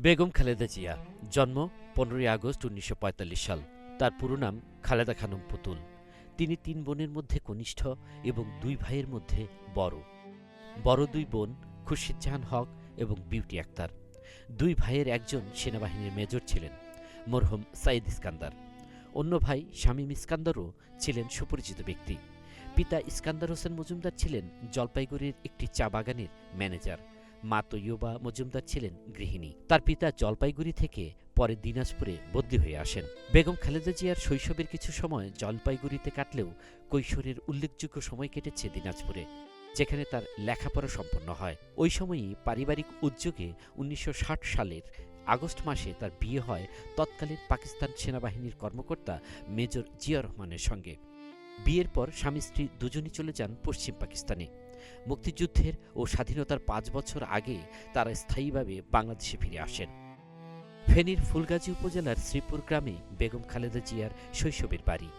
বেগম খালেদা জিয়া জন্ম 15 আগস্ট 1945 সাল। তার পুরো নাম খালেদা খানম পুতুল। তিনি 3 বোনের মধ্যে কনিষ্ঠ এবং 2 ভাইয়ের মধ্যে বড়। বড় 2 বোন খুরশিদ জাহান হক এবং বিউটি আক্তার। 2 ভাইয়ের একজন সেনাবাহিনীর মেজর ছিলেন, মরহুম সাইদ ইস্কান্দার। অন্য ভাই শামীম ইস্কান্দারও ছিলেন সুপরিচিত ব্যক্তি। পিতা ইস্কান্দার হোসেন মজুমদার ছিলেন জলপাইগুড়ির একটি চা বাগানের ম্যানেজার। মা তৈয়বা মজুমদার ছিলেন গৃহিণী। তার পিতা জলপাইগুড়ি থেকে পরে দিনাজপুরে বদলি হয়ে আসেন। বেগম খালেদা জিয়ার শৈশবের কিছু সময় জলপাইগুড়িতে কাটলেও কৈশোরের উল্লেখযোগ্য সময় কেটেছে দিনাজপুরে, যেখানে তার লেখাপড়া সম্পন্ন হয়। ওই সময়ই পারিবারিক উদ্যোগে 1960 সালের আগস্ট মাসে তার বিয়ে হয় তৎকালীন পাকিস্তান সেনাবাহিনীর কর্মকর্তা মেজর জিয়া রহমানের সঙ্গে। বিয়ের পর স্বামী স্ত্রী দুজনই চলে যান পশ্চিম পাকিস্তানে। মুক্তিযুদ্ধের ও স্বাধীনতার 5 বছর আগে তারা স্থায়ীভাবে বাংলাদেশে ফিরে আসেন। ফেনীর ফুলগাজী উপজেলার শ্রীপুর গ্রামে বেগম খালেদা জিয়ার শৈশবের বাড়ি।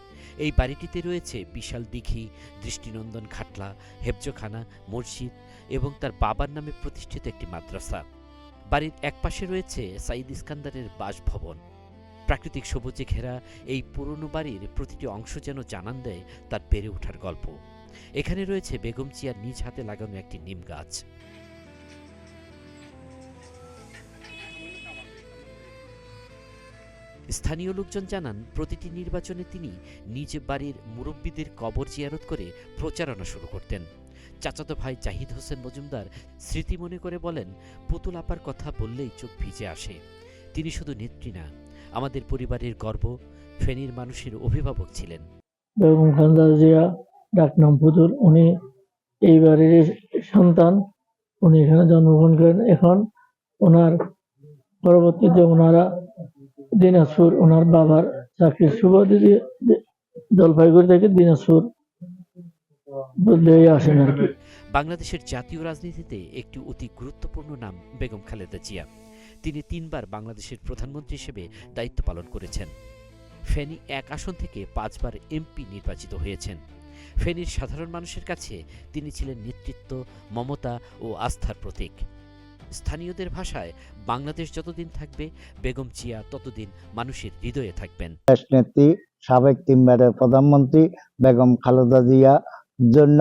এই বাড়িটিতে রয়েছে বিশাল দিঘি, দৃষ্টিনন্দন খাটলা, হেফজখানা, মসজিদ এবং তার বাবার নামে প্রতিষ্ঠিত একটি মাদ্রাসা। বাড়ির একপাশে রয়েছে সাইদ ইস্কান্দারের বাসভবন। প্রাকৃতিক সবুজে ঘেরা এই পুরনো বাড়ির প্রতিটি অংশ যেন জানান দেয় তার বেড়ে ওঠার গল্প। এখানে রয়েছে বেগম জিয়ার নিজ হাতে লাগানো একটি নিম গাছ। স্থানীয় লোকজন জানান, প্রতিটি নির্বাচনে তিনি নিজ বাড়ির মুরব্বীদের কবর জিয়ারত করে প্রচারণা শুরু করতেন। চাচাতো ভাই জাহিদ হোসেন মজুমদার স্মৃতি মনে করে বলেন, পুতুল আপার কথা বললেই চোখ ভিজে আসে। তিনি শুধু নেত্রী না, আমাদের পরিবারের গর্ব, ফেনীর মানুষের অভিভাবক ছিলেন। বেগম খালেদা জিয়া ডাকনাম পুতুল, উনি এই বাড়ির সন্তান। উনি এখানে জন্মগ্রহণ করেন। এখন ওনার পরবর্তীতে ওনারা দিনাজপুর, ওনার বাবার চাকরির সুবাদে জলপাইগুড়ি থেকে দিনাজপুর বদলে আসেন আর কি। বাংলাদেশের জাতীয় রাজনীতিতে একটি অতি গুরুত্বপূর্ণ নাম বেগম খালেদা জিয়া। তিনি 3 বার বাংলাদেশের প্রধানমন্ত্রী হিসেবে দায়িত্ব পালন করেছেন। ফেনী 1 আসন থেকে 5 বার এমপি নির্বাচিত হয়েছেন। ফেনীর সাধারণ মানুষের কাছে তিনি ছিলেন নেতৃত্ব, মমতা ও আস্থার প্রতীক। স্থানীয়দের ভাষায়, বাংলাদেশ যতদিন থাকবে, বেগম জিয়া ততদিন মানুষের হৃদয়ে থাকবেন। নেত্রী, সাবেক 3 বারের প্রধানমন্ত্রী বেগম খালেদা জিয়ার জন্য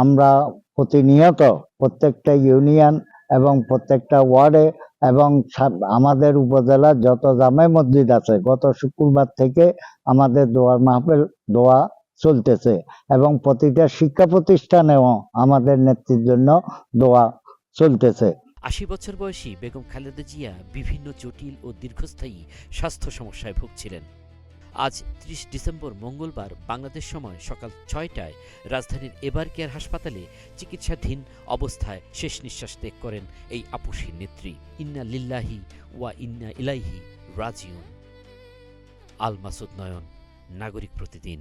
আমরা প্রতিনিয়ত প্রত্যেকটা ইউনিয়ন এবং প্রত্যেকটা ওয়ার্ডে এবং আমাদের উপজেলার যত জামে মসজিদ আছে, গত শুক্রবার থেকে আমাদের দোয়ার মাহফিল দোয়া চলতেছে এবং প্রতিটা শিক্ষা প্রতিষ্ঠানেও আমাদের নেত্রীর জন্য দোয়া চলতেছে। 80 বছর বয়সী বেগম খালেদা জিয়া বিভিন্ন জটিল ও দীর্ঘস্থায়ী স্বাস্থ্য সমস্যায় ভুগছিলেন। আজ 30 ডিসেম্বর মঙ্গলবার বাংলাদেশ সময় সকাল 6টায় রাজধানীর এবার কেয়ার হাসপাতালে চিকিৎসাধীন অবস্থায় শেষ নিঃশ্বাস ত্যাগ করেন এই আপুসী নেত্রী। ইন্না লিল্লাহি ওয়া ইন্না ইলাইহি রাজিউন। আল মাসুদ নয়ন, নাগরিক প্রতিদিন।